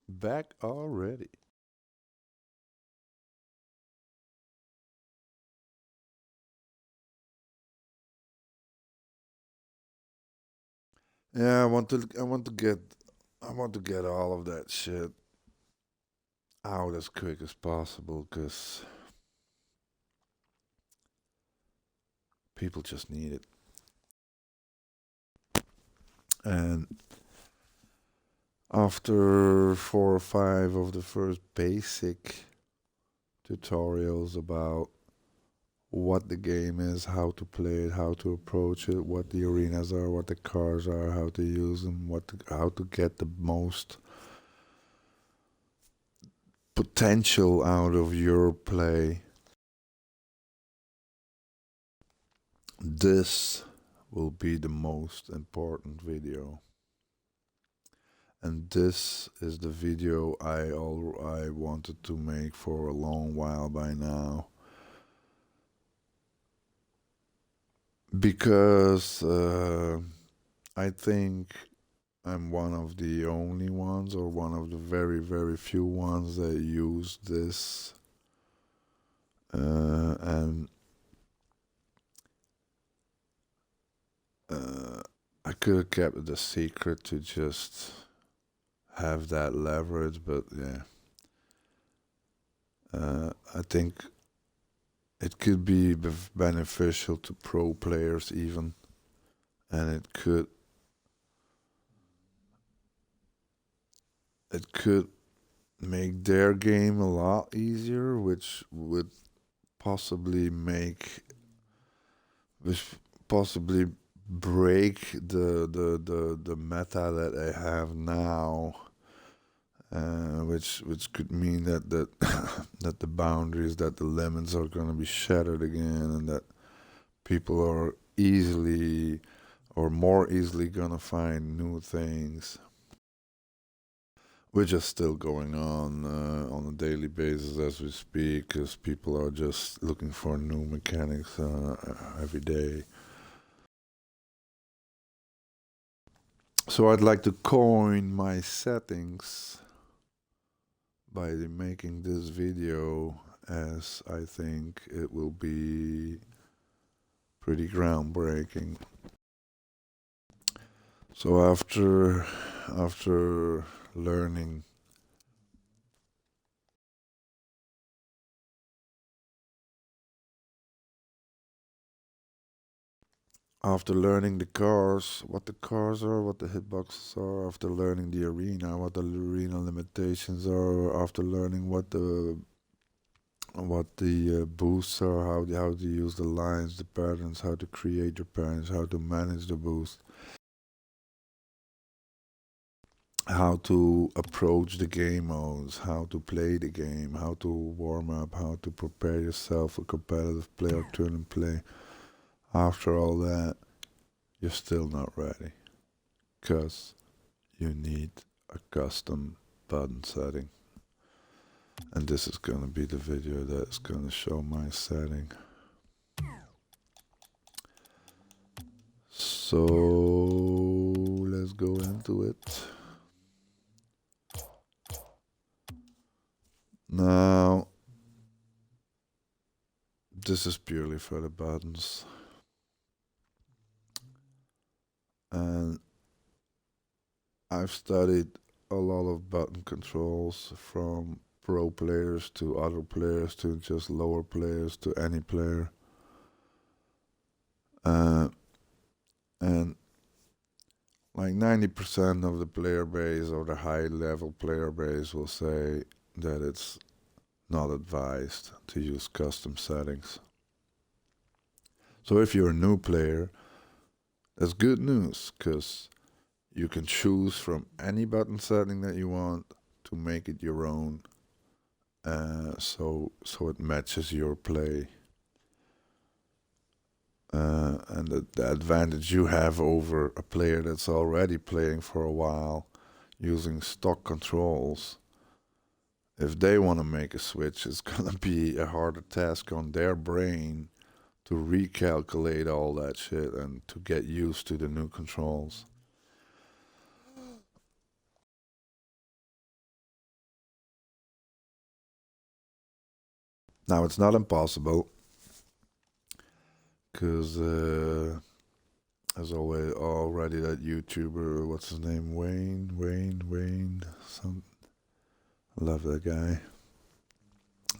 Back already. Yeah, I want to get all of that shit out as quick as possible because people just need it. And after 4 or 5 of the first basic tutorials about what the game is, how to play it, how to approach it, what the arenas are, what the cars are, how to use them, how to get the most potential out of your play. This will be the most important video. And this is the video I wanted to make for a long while by now. Because I think I'm one of the only ones, or one of the very, very few ones that use this. And I could have kept it a secret to just have that leverage, but yeah. I think it could be beneficial to pro players even, and it could make their game a lot easier, which would possibly make which possibly break the meta that I have now, which could mean that that the boundaries, that the limits are going to be shattered again, and that people are easily or more easily going to find new things, which is still going on a daily basis as we speak, because people are just looking for new mechanics every day. So I'd like to coin my settings by making this video, as I think it will be pretty groundbreaking. So after learning the cars, what the cars are, what the hitboxes are, after learning the arena, what the arena limitations are, after learning what the boosts are, how to use the lines, the patterns, how to create your patterns, how to manage the boost, how to approach the game modes, how to play the game, how to warm up, how to prepare yourself for competitive play or turn and play. After all that, you're still not ready, because you need a custom button setting. And this is gonna be the video that's gonna show my setting. So let's go into it. Now, this is purely for the buttons. And I've studied a lot of button controls, from pro players to other players to just lower players to any player. And like 90% of the player base, or the high level player base, will say that it's not advised to use custom settings. So if you're a new player, that's good news, because you can choose from any button setting that you want to make it your own, so it matches your play. And the advantage you have over a player that's already playing for a while using stock controls, if they want to make a switch, it's gonna be a harder task on their brain to recalculate all that shit and to get used to the new controls. Now it's not impossible because as always already that YouTuber, what's his name, Wayne, some love that guy.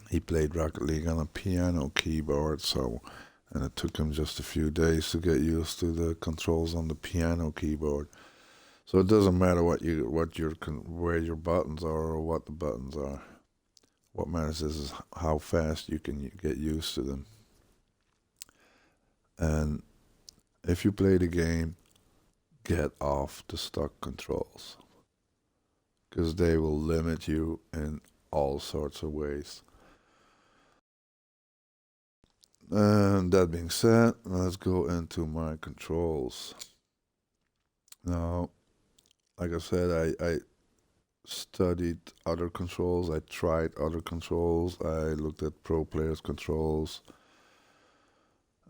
He played Rocket League on a piano keyboard, so and it took him just a few days to get used to the controls on the piano keyboard. So it doesn't matter where your buttons are or what the buttons are. What matters is how fast you can get used to them. And if you play the game, get off the stock controls because they will limit you in all sorts of ways. And that being said, let's go into my controls. Now, like I said, I studied other controls. I tried other controls. I looked at pro players' controls.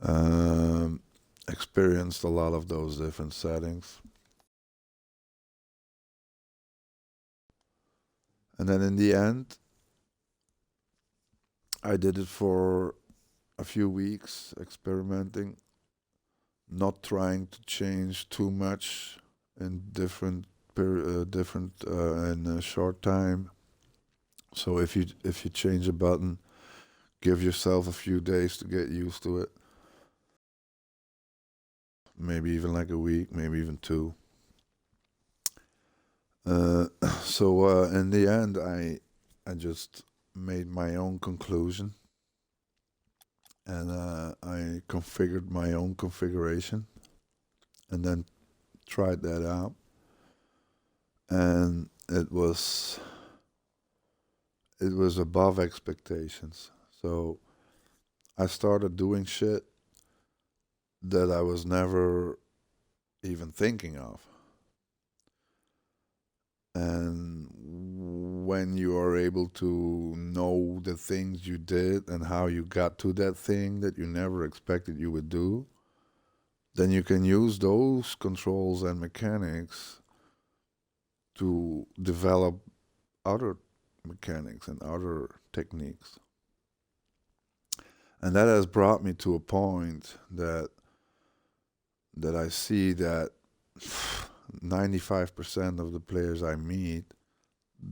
Um, Experienced a lot of those different settings. And then in the end, I did it for a few weeks, experimenting, not trying to change too much in in a short time. So if you change a button, give yourself a few days to get used to it. Maybe even like a week, maybe even two. Uh, so in the end, I just made my own conclusion, and I configured my own configuration, and then tried that out, and it was above expectations. So I started doing shit that I was never even thinking of. And when you are able to know the things you did and how you got to that thing that you never expected you would do, then you can use those controls and mechanics to develop other mechanics and other techniques. And that has brought me to a point that I see that 95% of the players I meet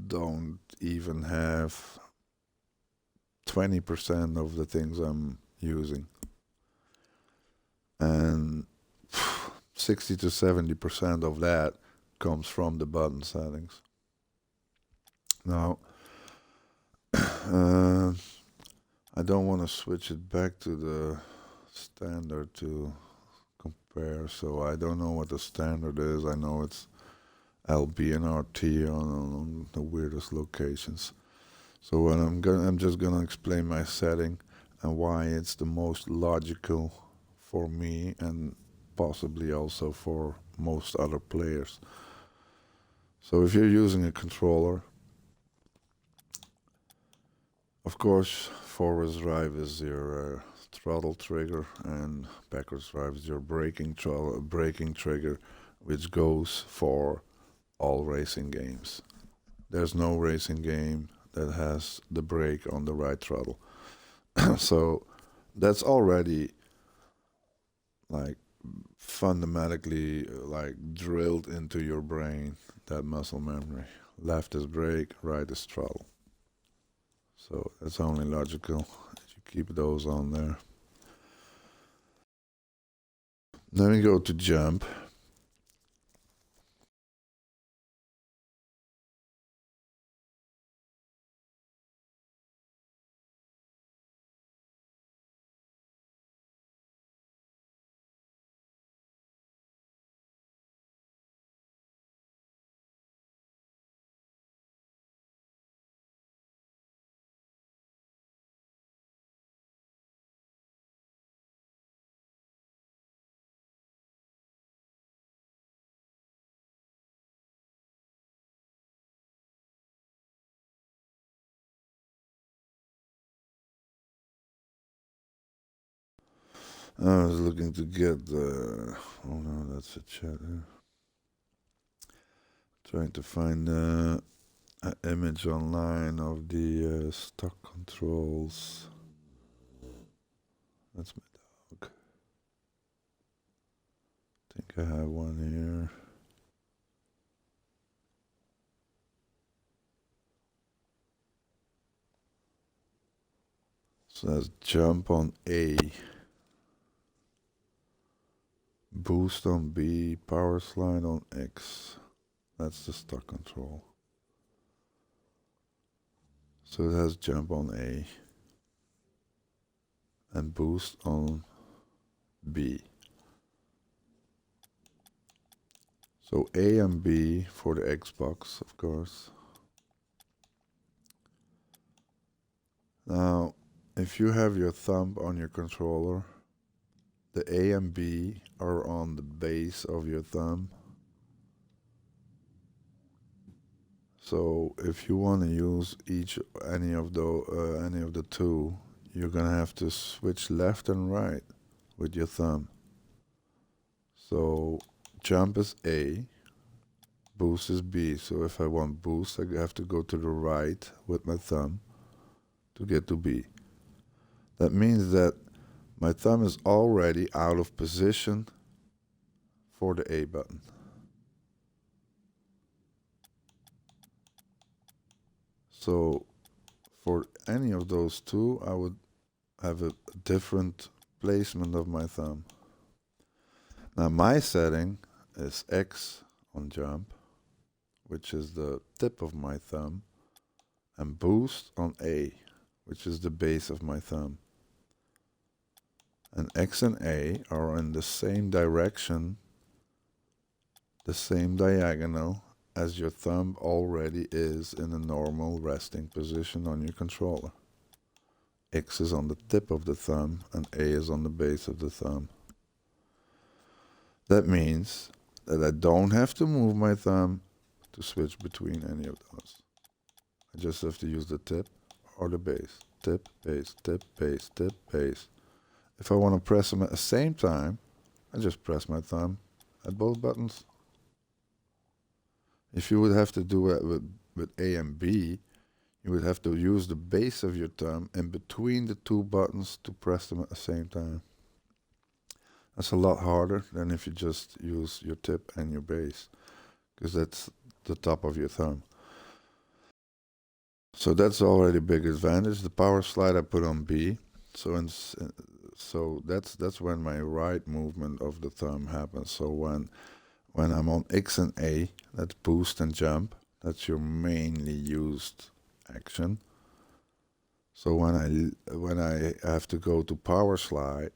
don't even have 20% of the things I'm using. And 60 to 70% of that comes from the button settings. Now, I don't want to switch it back to the standard to compare, so I don't know what the standard is. I know it's LB and RT on the weirdest locations. So what I'm just gonna explain my setting and why it's the most logical for me and possibly also for most other players. So if you're using a controller, of course, forwards drive is your throttle trigger, and backwards drive is your braking trigger, which goes for all racing games. There's no racing game that has the brake on the right throttle. So that's already like fundamentally like drilled into your brain, that muscle memory. Left is brake, right is throttle. So it's only logical that you keep those on there. Then we go to jump. I was looking to get the. Oh no, that's a chat. Trying to find an image online of the stock controls. That's my dog. I think I have one here. So that's jump on A, boost on B, power slide on X. That's the stock control. So it has jump on A and boost on B. So A and B for the Xbox, of course. Now, if you have your thumb on your controller, the A and B are on the base of your thumb. So if you want to use any of the two, you're gonna have to switch left and right with your thumb. So jump is A, boost is B. So if I want boost, I have to go to the right with my thumb to get to B. That means that my thumb is already out of position for the A button. So for any of those two, I would have a different placement of my thumb. Now my setting is X on jump, which is the tip of my thumb, and boost on A, which is the base of my thumb. And X and A are in the same direction, the same diagonal as your thumb already is in a normal resting position on your controller. X is on the tip of the thumb and A is on the base of the thumb. That means that I don't have to move my thumb to switch between any of those. I just have to use the tip or the base. Tip, base, tip, base, tip, base. If I want to press them at the same time, I just press my thumb at both buttons. If you would have to do it with A and B, you would have to use the base of your thumb in between the two buttons to press them at the same time. That's a lot harder than if you just use your tip and your base, because that's the top of your thumb. So that's already a big advantage. The power slide I put on B, so that's when my right movement of the thumb happens. So when I'm on X and A, that's boost and jump. That's your mainly used action. So when I have to go to power slide,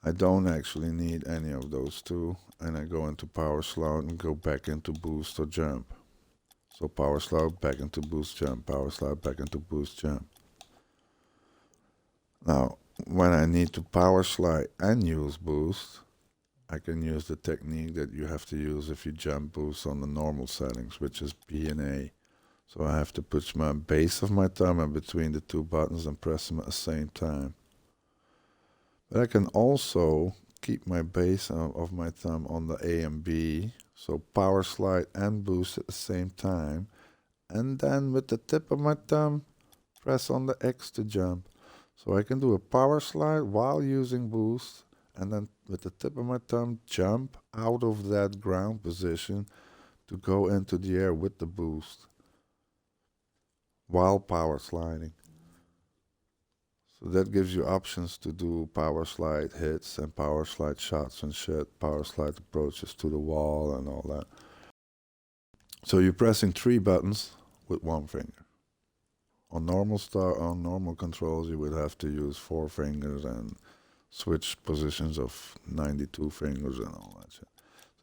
I don't actually need any of those two, and I go into power slide and go back into boost or jump. So power slide back into boost jump, power slide back into boost jump. Now, when I need to power slide and use boost, I can use the technique that you have to use if you jump boost on the normal settings, which is B and A. So I have to put my base of my thumb in between the two buttons and press them at the same time. But I can also keep my base of my thumb on the A and B, so power slide and boost at the same time, and then with the tip of my thumb, press on the X to jump. So I can do a power slide while using boost, and then with the tip of my thumb, jump out of that ground position to go into the air with the boost while power sliding. So that gives you options to do power slide hits and power slide shots and shit, power slide approaches to the wall and all that. So you're pressing 3 buttons with 1 finger. On normal controls, you would have to use 4 fingers and switch positions of 92 fingers and all that shit.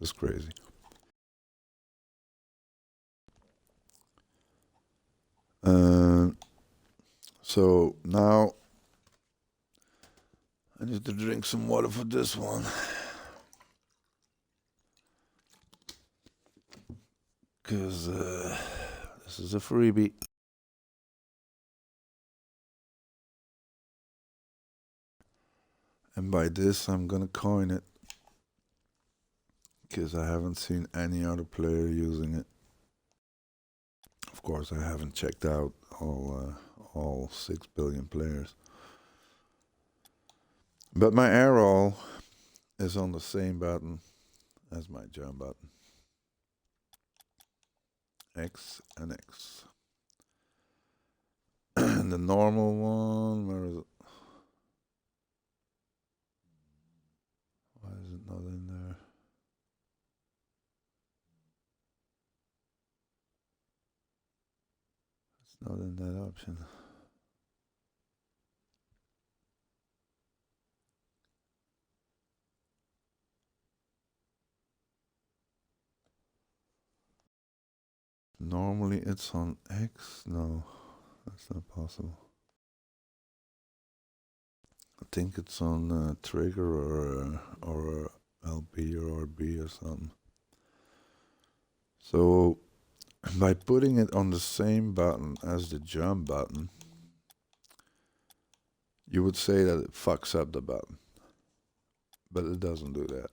It's crazy. So now I need to drink some water for this one. Because this is a freebie. And by this, I'm gonna coin it, because I haven't seen any other player using it. Of course, I haven't checked out all 6 billion players. But my arrow is on the same button as my jump button. X and X. And the normal one, where is it? Why is it not in there? It's not in that option. Normally it's on X. No, that's not possible. I think it's on trigger or LB or RB or something. So by putting it on the same button as the jump button, you would say that it fucks up the button. But it doesn't do that.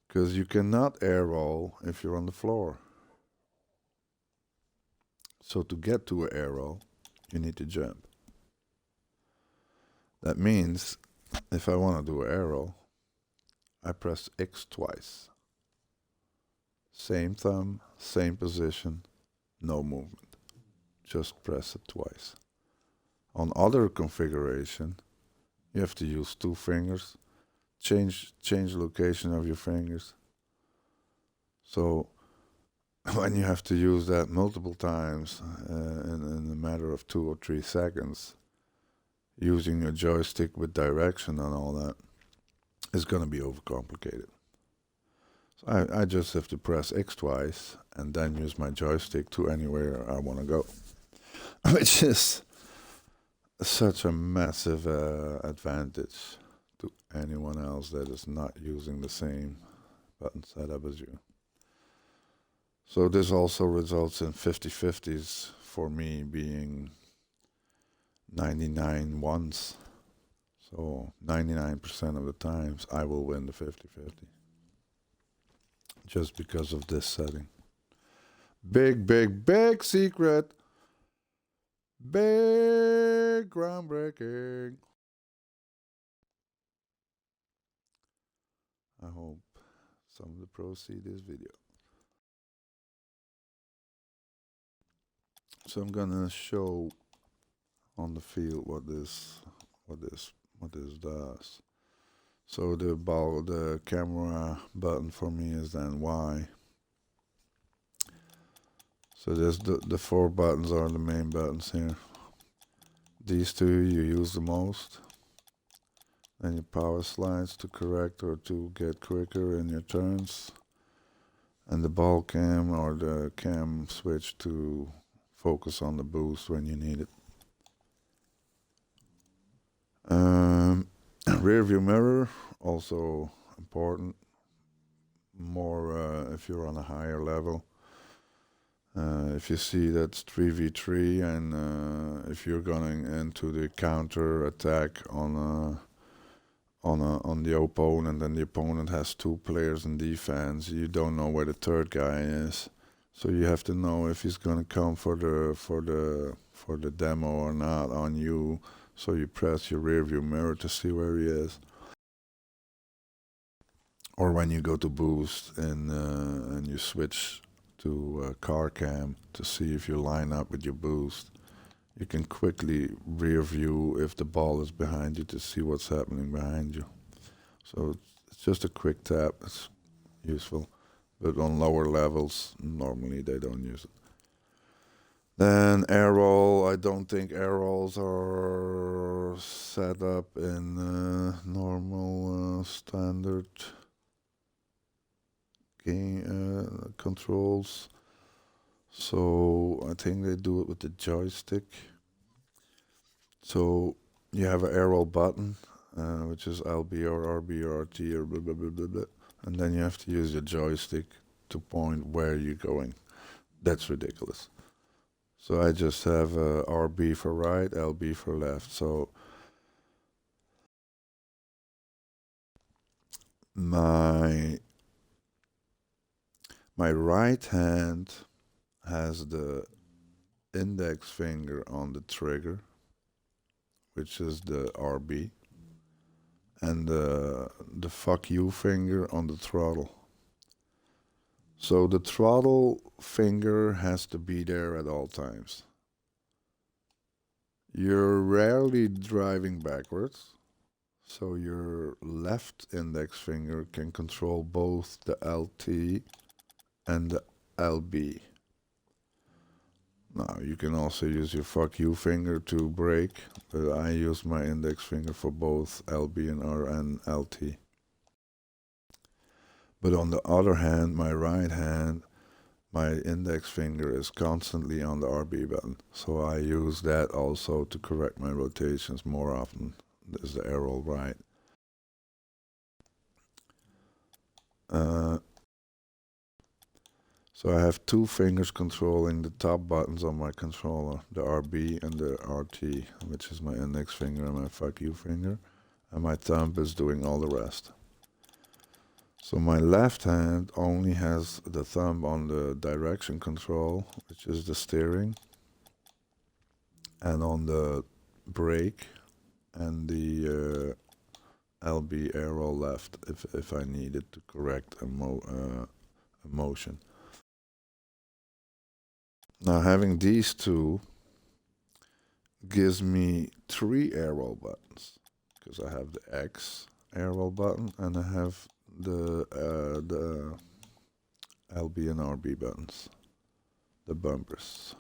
Because you cannot air roll if you're on the floor. So to get to an air roll, you need to jump. That means if I want to do an air roll, I press X twice. Same thumb, same position, no movement. Just press it twice. On other configuration, you have to use 2 fingers. Change location of your fingers. So when you have to use that multiple times in a matter of 2 or 3 seconds, using a joystick with direction and all that is going to be overcomplicated. So I just have to press X twice and then use my joystick to anywhere I want to go, which is such a massive advantage to anyone else that is not using the same button setup as you. So this also results in 50-50s for me being 99 ones. So 99% of the times I will win the 50-50. Just because of this setting. Big, big, big secret. Big groundbreaking. I hope some of the pros see this video. So I'm gonna show on the field what this does. So the camera button for me is then Y. So there's the 4 buttons are the main buttons here. These 2 you use the most. Then your power slides to correct or to get quicker in your turns. And the ball cam or the cam switch to focus on the boost when you need it. Rear view mirror, also important. More if you're on a higher level. If you see that's 3v3 and if you're going into the counter attack on the opponent and the opponent has 2 players in defense, you don't know where the 3rd guy is. So you have to know if he's gonna come for the demo or not on you. So you press your rear view mirror to see where he is. Or when you go to boost and you switch to car cam to see if you line up with your boost, you can quickly rear view if the ball is behind you to see what's happening behind you. So it's just a quick tap. It's useful. But on lower levels, normally they don't use it. Then air roll, I don't think air rolls are set up in normal standard game controls. So I think they do it with the joystick. So you have an air roll button, which is LB or RB or RT or blah, blah, blah, blah, blah. And then you have to use your joystick to point where you're going. That's ridiculous. So I just have RB for right, LB for left. So my right hand has the index finger on the trigger, which is the RB, and the fuck you finger on the throttle. So the throttle finger has to be there at all times. You're rarely driving backwards, so your left index finger can control both the LT and the LB. Now, you can also use your fuck you finger to brake, but I use my index finger for both LB and R and LT. But on the other hand, my right hand, my index finger is constantly on the RB button. So I use that also to correct my rotations more often. There's the arrow right. So I have two fingers controlling the top buttons on my controller, the RB and the RT, which is my index finger and my fuck you finger. And my thumb is doing all the rest. So my left hand only has the thumb on the direction control, which is the steering, and on the brake and the LB arrow left if I needed to correct a motion. Now having these two gives me 3 arrow buttons, because I have the X arrow button and I have the LB and RB buttons, the bumpers.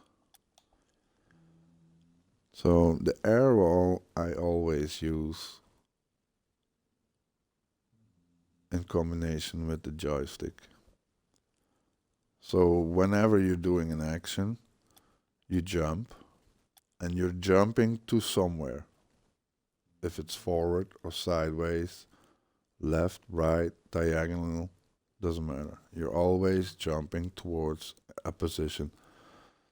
So the arrow I always use in combination with the joystick. So whenever you're doing an action, you jump, and you're jumping to somewhere. If it's forward or sideways, left, right, diagonal, doesn't matter. You're always jumping towards a position.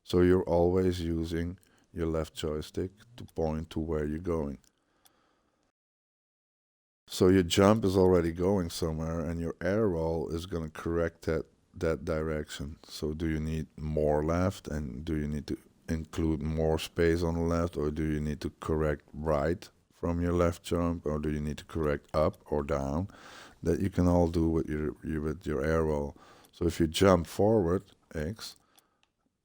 So you're always using your left joystick to point to where you're going. So your jump is already going somewhere, and your arrow is going to correct that direction. So do you need more left, and do you need to include more space on the left, or do you need to correct right from your left jump, or do you need to correct up or down? That you can all do with your arrow. So if you jump forward, X,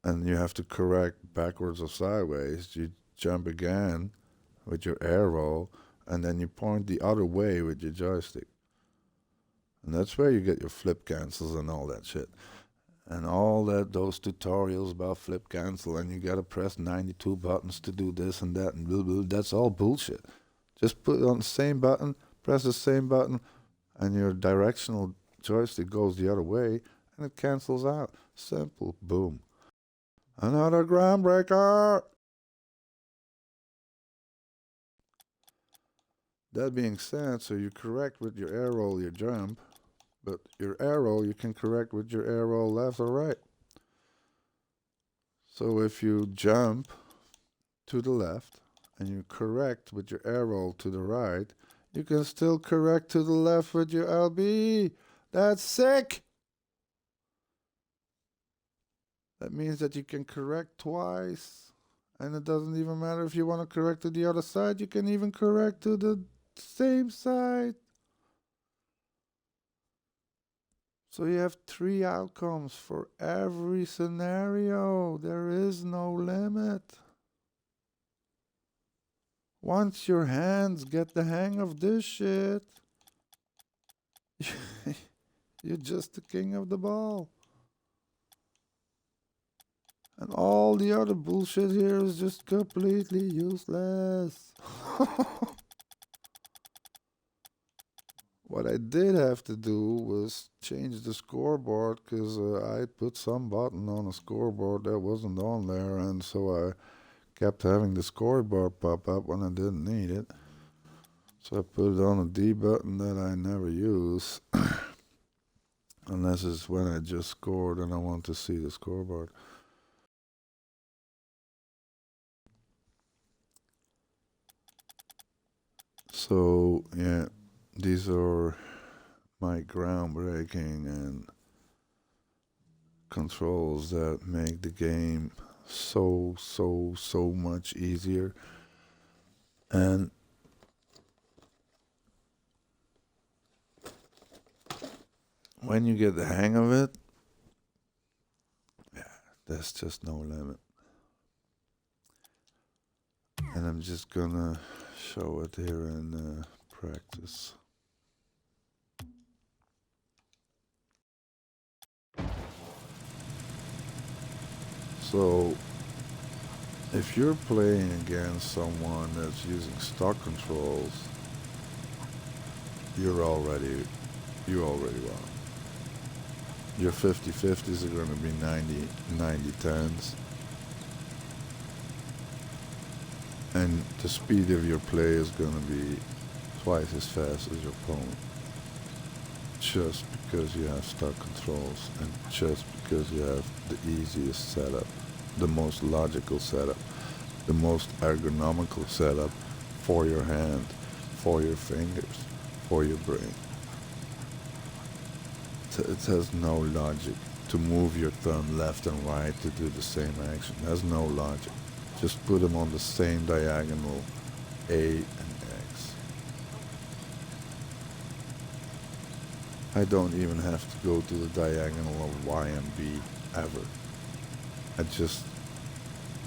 and you have to correct backwards or sideways, you jump again with your arrow, and then you point the other way with your joystick. And that's where you get your flip cancels and all that shit. And all those tutorials about flip cancel, and you gotta press 92 buttons to do this and that, and blah, blah, that's all bullshit. Just put it on the same button, press the same button, and your directional joystick goes the other way, and it cancels out. Simple. Boom. Another groundbreaker! That being said, so you correct with your arrow your jump, but your arrow you can correct with your arrow left or right. So if you jump to the left and you correct with your arrow to the right, you can still correct to the left with your LB. That's sick! That means that you can correct twice. And it doesn't even matter if you want to correct to the other side, you can even correct to the same side. So you have 3 outcomes for every scenario. There is no limit. Once your hands get the hang of this shit, you're just the king of the ball. And all the other bullshit here is just completely useless. What I did have to do was change the scoreboard, because I put some button on a scoreboard that wasn't on there, and so I kept having the scoreboard pop up when I didn't need it. So I put it on a D button that I never use, unless it's when I just scored and I want to see the scoreboard. So yeah, these are my groundbreaking and controls that make the game so much easier. And when you get the hang of it, yeah, there's just no limit. And I'm just gonna show it here in practice. So if you're playing against someone that's using stock controls, you already won. Your 50-50s are going to be 90-10s. And the speed of your play is going to be twice as fast as your opponent. Just because you have stock controls and just because you have the easiest setup, the most logical setup, the most ergonomical setup for your hand, for your fingers, for your brain. It has no logic to move your thumb left and right to do the same action. It has no logic. Just put them on the same diagonal, A and X. I don't even have to go to the diagonal of Y and B ever. I just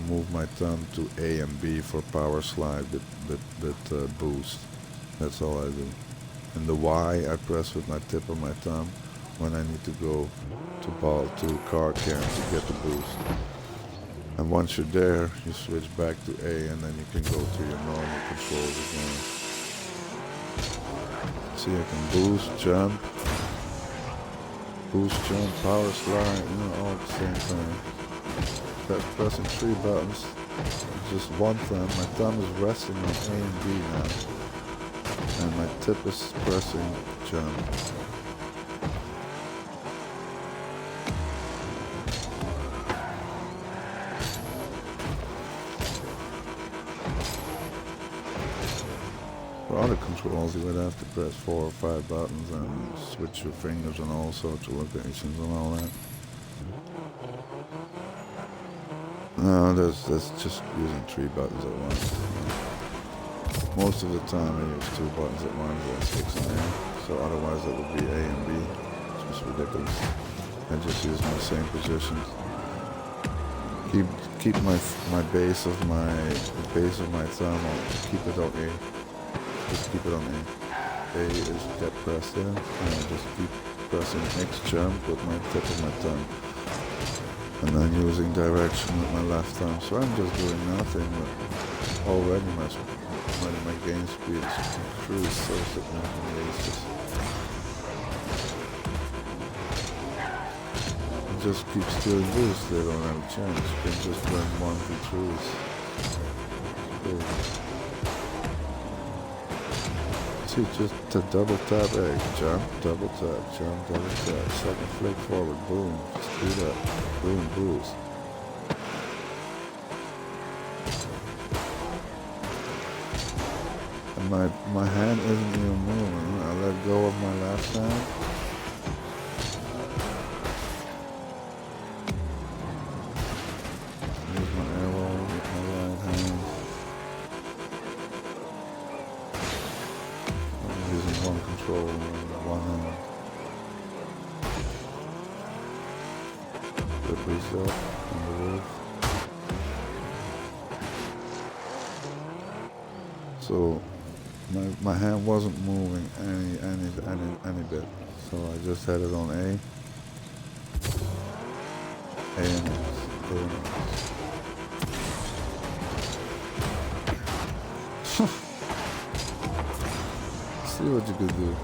move my thumb to A and B for power slide with boost. That's all I do. And the Y I press with my tip of my thumb when I need to go to ball to car cam to get the boost. And once you're there, you switch back to A and then you can go to your normal controls again. See, I can boost, jump, power slide, all at the same time. That's pressing 3 buttons, just one thumb. My thumb is resting on A and B now. And my tip is pressing jump. For other controls, you would have to press 4 or 5 buttons and switch your fingers on all sorts of locations and all that. No, that's just using 3 buttons at once. Most of the time I use 2 buttons at once, that's 6 and A. So otherwise it would be A and B. It's just ridiculous. I just use my same positions. Keep my base of my thumb on, keep it on A. Just keep it on A. A is get pressed in, and I just keep pressing X jump with my tip of my thumb. And then using direction with my left thumb. So I'm just doing nothing, but already my game speed is increased so significantly. Just keep still loose, they don't have a chance. You can just run 1 through 3s. See, just to double tap A, jump, double tap, jump, double tap, second flick forward, boom, just do that, boom, boost. And my hand isn't even moving. I let go of my left hand. Use my arrow with my right hand. I'm using one control with one hand. Flip reset on the roof. So my hand wasn't moving any bit. So I just had it on A. A and X. A and X. See what you could do.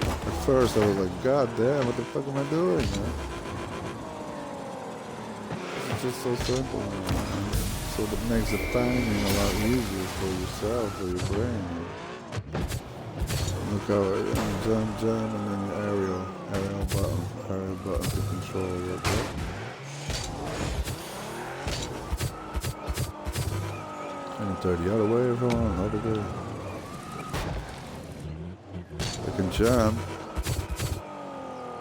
At first I was like, God damn, what the fuck am I doing, man? It's just so simple, man. So that makes the timing a lot easier for yourself, for your brain. Look how jump, and then your aerial button to control your button. And turn the other way if I want, over there. I can jump.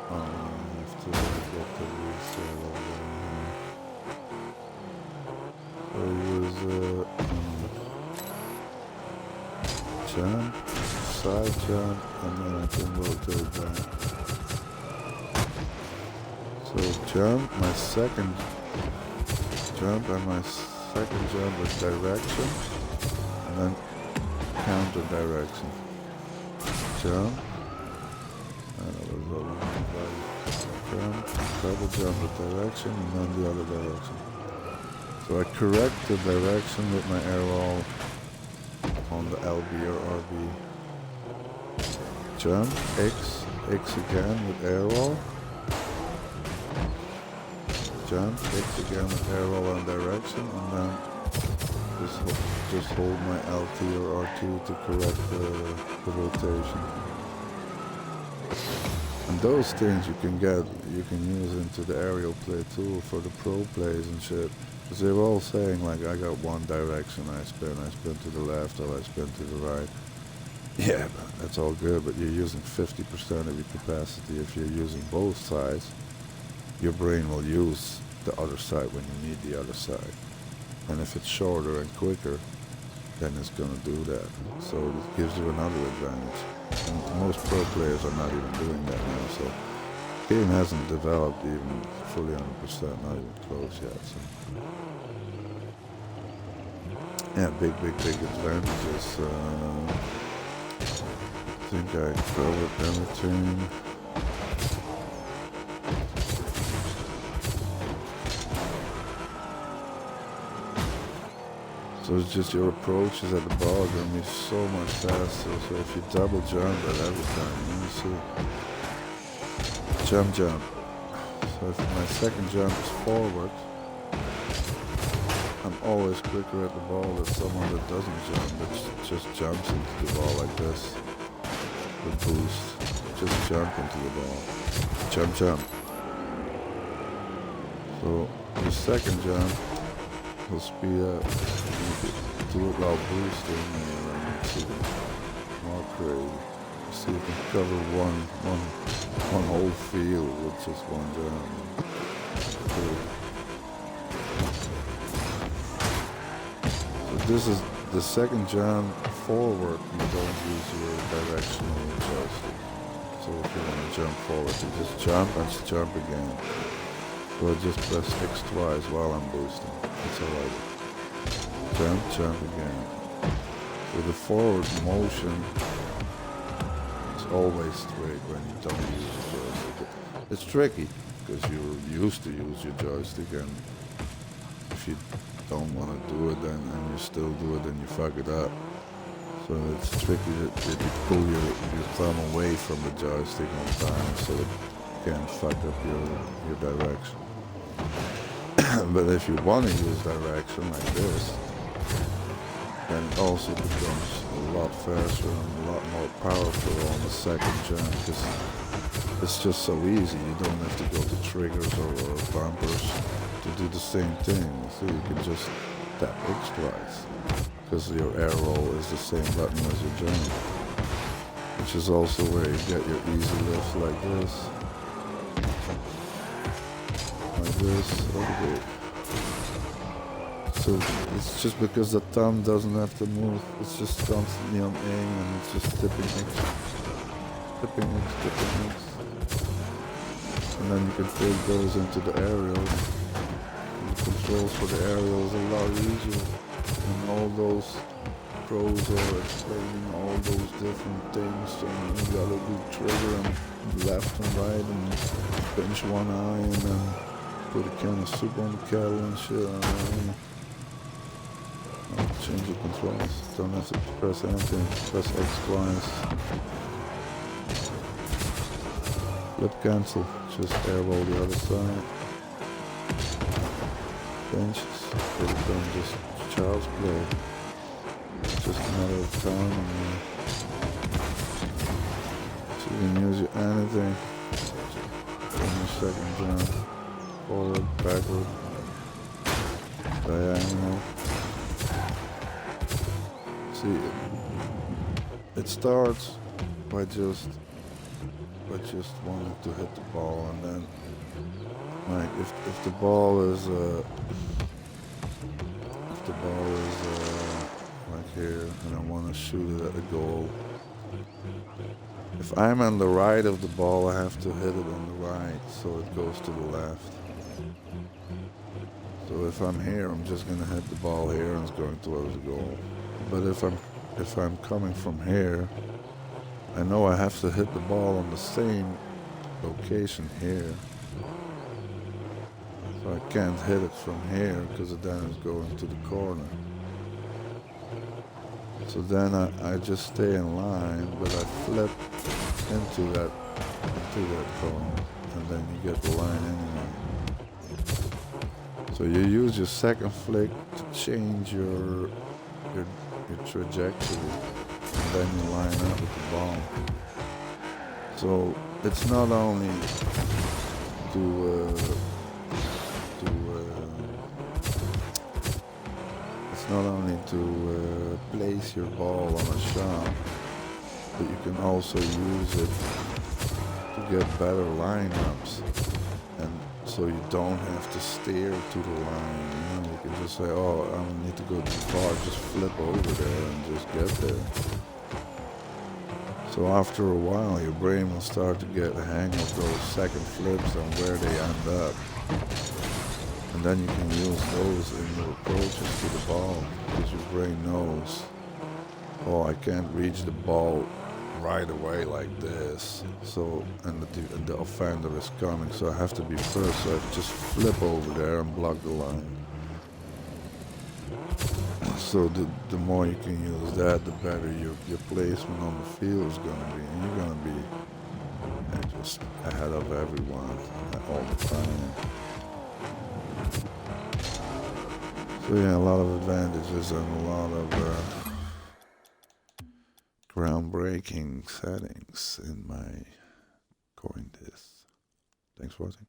I have to get the reset over here. So use jump, side jump, and then I can rotate back. So jump, my second jump, and my second jump with direction, and then counter direction. Jump, and I was over jump, double jump with direction, and then the other direction. So I correct the direction with my air roll on the LB or RB. Jump, X again with air roll. Jump, X again with air roll and direction, and then just hold my LT or R2 to correct the rotation. And those things you can use into the aerial play tool for the pro plays and shit. Because they're all saying like, I got one direction, I spin to the left or I spin to the right. Yeah, that's all good, but you're using 50% of your capacity. If you're using both sides, your brain will use the other side when you need the other side. And if it's shorter and quicker, then it's gonna do that. So it gives you another advantage. And most pro players are not even doing that now, so the game hasn't developed even fully 100%, not even close yet. So yeah, big advantages. I think I covered everything. So it's just your approach is at the ball gonna be so much faster. So if you double jump at every time, you see, jump. So if my second jump is forward, I'm always quicker at the ball than someone that doesn't jump, that just jumps into the ball like this. With boost, just jump into the ball. Jump. So the second jump will speed up. Do it while boosting, and it's even more crazy. See if you can cover one whole field with just one jump. So this is the second jump forward. You don't use your directional joystick. So if you want to jump forward, you just jump and jump again. So I just press X twice while I'm boosting. That's all I do. Jump again. So the forward motion is always straight when you don't use your joystick. It's tricky because you're used to use your joystick, and if you don't want to do it then and you still do it, then you fuck it up. So it's tricky that you pull your thumb away from the joystick on time so that you can't fuck up your direction. But if you want to use direction like this, then it also becomes a lot faster and a lot more powerful on the second jump, because it's just so easy. You don't have to go to triggers or bumpers to do the same thing. So you can just tap X twice, because your air roll is the same button as your jump, which is also where you get your easy lift like this. Okay. So it's just because the thumb doesn't have to move, it's just constantly on aim, and it's just tipping X. And then you can take those into the aerials. And the controls for the aerials are a lot easier. And all those pros are explaining all those different things, and you gotta do trigger and left and right and pinch one eye and then put a can of soup on the kettle and shit. Change the controls. Don't have to press anything. Press X twice. Flip cancel. Just air roll the other side. Pinches. Put it on just child's play. It's just a matter of time. So you can use anything. On your second jump. Forward, backward, diagonal. See, it starts by just but just wanting to hit the ball, and then like if the ball is like here, and I want to shoot it at the goal. If I'm on the right of the ball, I have to hit it on the right, so it goes to the left. So if I'm here, I'm just gonna hit the ball here, and it's going towards the goal. But if I'm coming from here, I know I have to hit the ball on the same location here. So I can't hit it from here because then it's going to the corner. So then I just stay in line, but I flip into that corner, and then you get the line anyway. So you use your second flick to change your trajectory, and then you line up with the ball. So it's not only to place your ball on a shot, but you can also use it to get better lineups, and so you don't have to steer to the line. You know, you can just say, "Oh, I don't need to go too far. Just flip over there and just get there." So after a while, your brain will start to get the hang of those second flips and where they end up. And then you can use those in your approaches to the ball, because your brain knows, oh, I can't reach the ball right away like this. So, and the offender is coming, so I have to be first. So I just flip over there and block the line. So the more you can use that, the better your placement on the field is going to be, and you're going to be just ahead of everyone all the time. So yeah, a lot of advantages and a lot of groundbreaking settings in my CoinDisc. Thanks for watching.